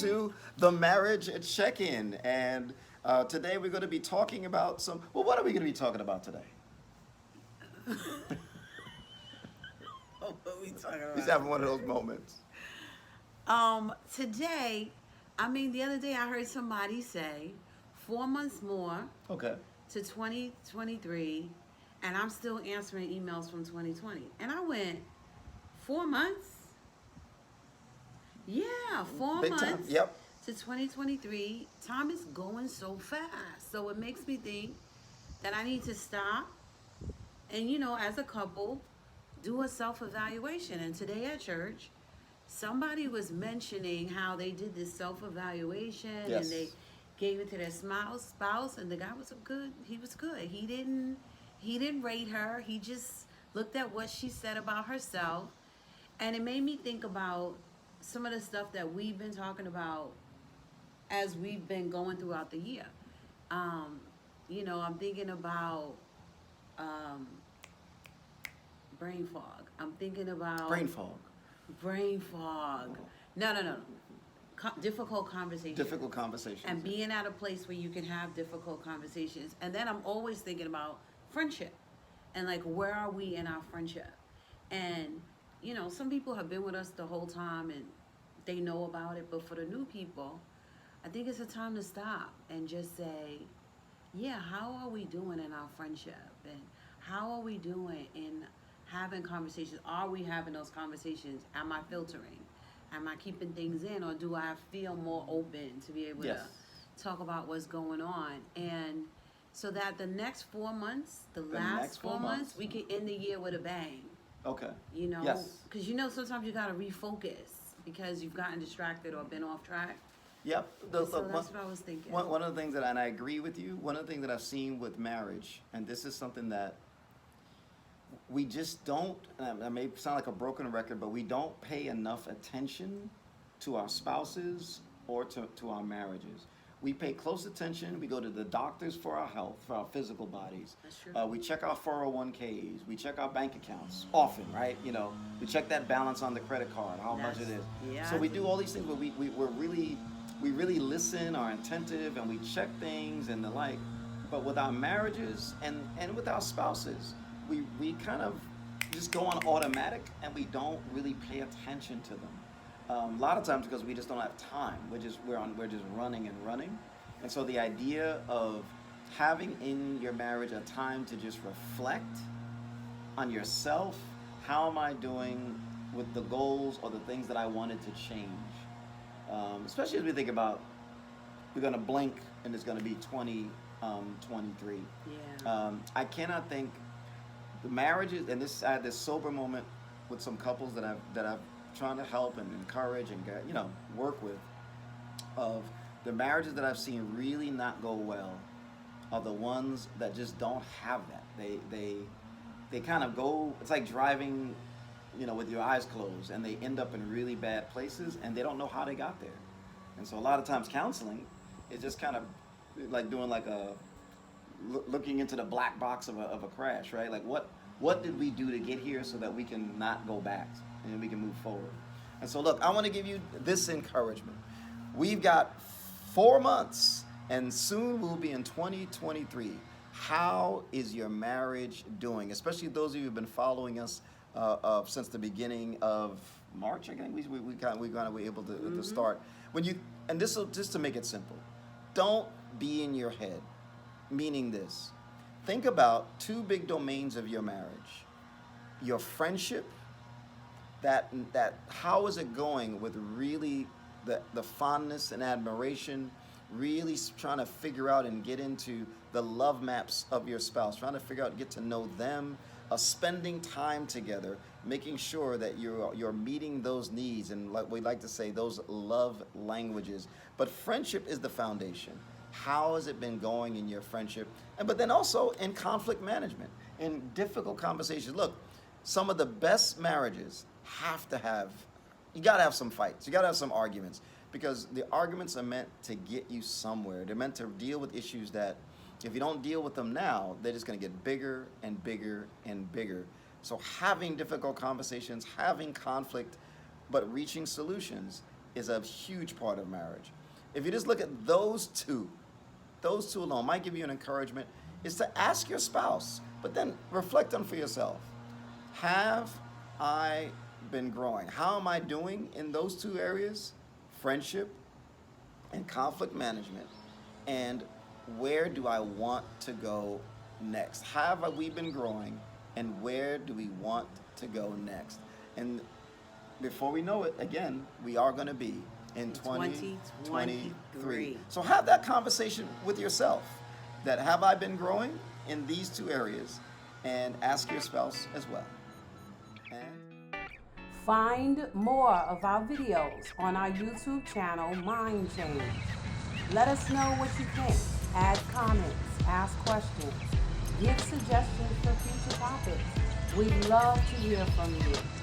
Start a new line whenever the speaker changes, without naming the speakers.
to the Marriage Check-In. And today we're going to be talking about what are we going to be talking about today?
What are we talking
He's
about?
having one of those moments.
Today, the other day I heard somebody say 4 months more
Okay.
to 2023, and I'm still answering emails from 2020. And I went, 4 months? Yeah, four
Big time.
months
Yep.
to 2023. Time is going so fast. So it makes me think that I need to stop and, as a couple, do a self evaluation. And today at church, somebody was mentioning how they did this self evaluation and they
Yes.
gave it to their spouse, and the guy was he was good. He didn't rate her. He just looked at what she said about herself, and it made me think about some of the stuff that we've been talking about as we've been going throughout the year. Um, I'm thinking about um, brain fog. I'm thinking about
Brain fog.
brain fog. No, no, no. Difficult conversations.
Difficult conversations.
And being at a place where you can have difficult conversations. And then I'm always thinking about friendship and like, where are we in our friendship? And, some people have been with us the whole time and they know about it. But for the new people, I think it's a time to stop and just say, yeah, how are we doing in our friendship? And how are we doing in having conversations? Are we having those conversations? Am I filtering? Am I keeping things in, or do I feel more open to be able
Yes.
to talk about what's going on? And so that the next 4 months, the last
next 4
4 months,
months.
we can end the year with a bang.
Okay.
Because
Yes.
sometimes you got to refocus because you've gotten distracted or been off track.
Yep.
So that's what I was thinking.
One of the things and I agree with you, one of the things that I've seen with marriage, and this is something that we just don't, I may sound like a broken record, but we don't pay enough attention to our spouses or to our marriages. We pay close attention. We go to the doctors for our health, for our physical bodies.
That's true.
We check our 401ks. We check our bank accounts often, right? We check that balance on the credit card, how much it is.
Yeah,
So we do all these things, but we really listen, are attentive, and we check things and the like. But with our marriages and with our spouses, we kind of just go on automatic and we don't really pay attention to them. A lot of times because we just don't have time. We're just running and running. And so the idea of having in your marriage a time to just reflect on yourself, how am I doing with the goals or the things that I wanted to change? Especially as we think about we're gonna blink and it's gonna be 2023.
Yeah.
I cannot think the marriages, and I had this sober moment with some couples that I've trying to help and encourage and work with, of the marriages that I've seen really not go well are the ones that just don't have that. They kind of go, it's like driving with your eyes closed, and they end up in really bad places and they don't know how they got there. And so a lot of times counseling is just kind of like doing like looking into the black box of a crash, right? Like what did we do to get here so that we can not go back and we can move forward? And so look, I want to give you this encouragement. We've got 4 months and soon we'll be in 2023. How is your marriage doing? Especially those of you who've been following us since the beginning of March. I think we kind of were able to start. And this will, just to make it simple, don't be in your head. Meaning this, think about two big domains of your marriage: your friendship. That how is it going with really the fondness and admiration, really trying to figure out and get into the love maps of your spouse, trying to figure out, get to know them, spending time together, making sure that you're meeting those needs, and like we like to say, those love languages. But friendship is the foundation. How has it been going in your friendship? But then also in conflict management, in difficult conversations. Look, some of the best marriages you gotta have some fights. You gotta have some arguments, because the arguments are meant to get you somewhere. They're meant to deal with issues that if you don't deal with them now, they're just gonna get bigger and bigger and bigger. So having difficult conversations, having conflict, but reaching solutions is a huge part of marriage. If you just look at those two alone might give you an encouragement, is to ask your spouse, but then reflect on for yourself. Have I been growing? How am I doing in those two areas? Friendship and conflict management. And where do I want to go next? Have we been growing? And where do we want to go next? And before we know it, again, we are going to be in 2023. So have that conversation with yourself. That have I been growing in these two areas? And ask your spouse as well. And
Find more of our videos on our YouTube channel, Mind Change. Let us know what you think. Add comments, ask questions, give suggestions for future topics. We'd love to hear from you.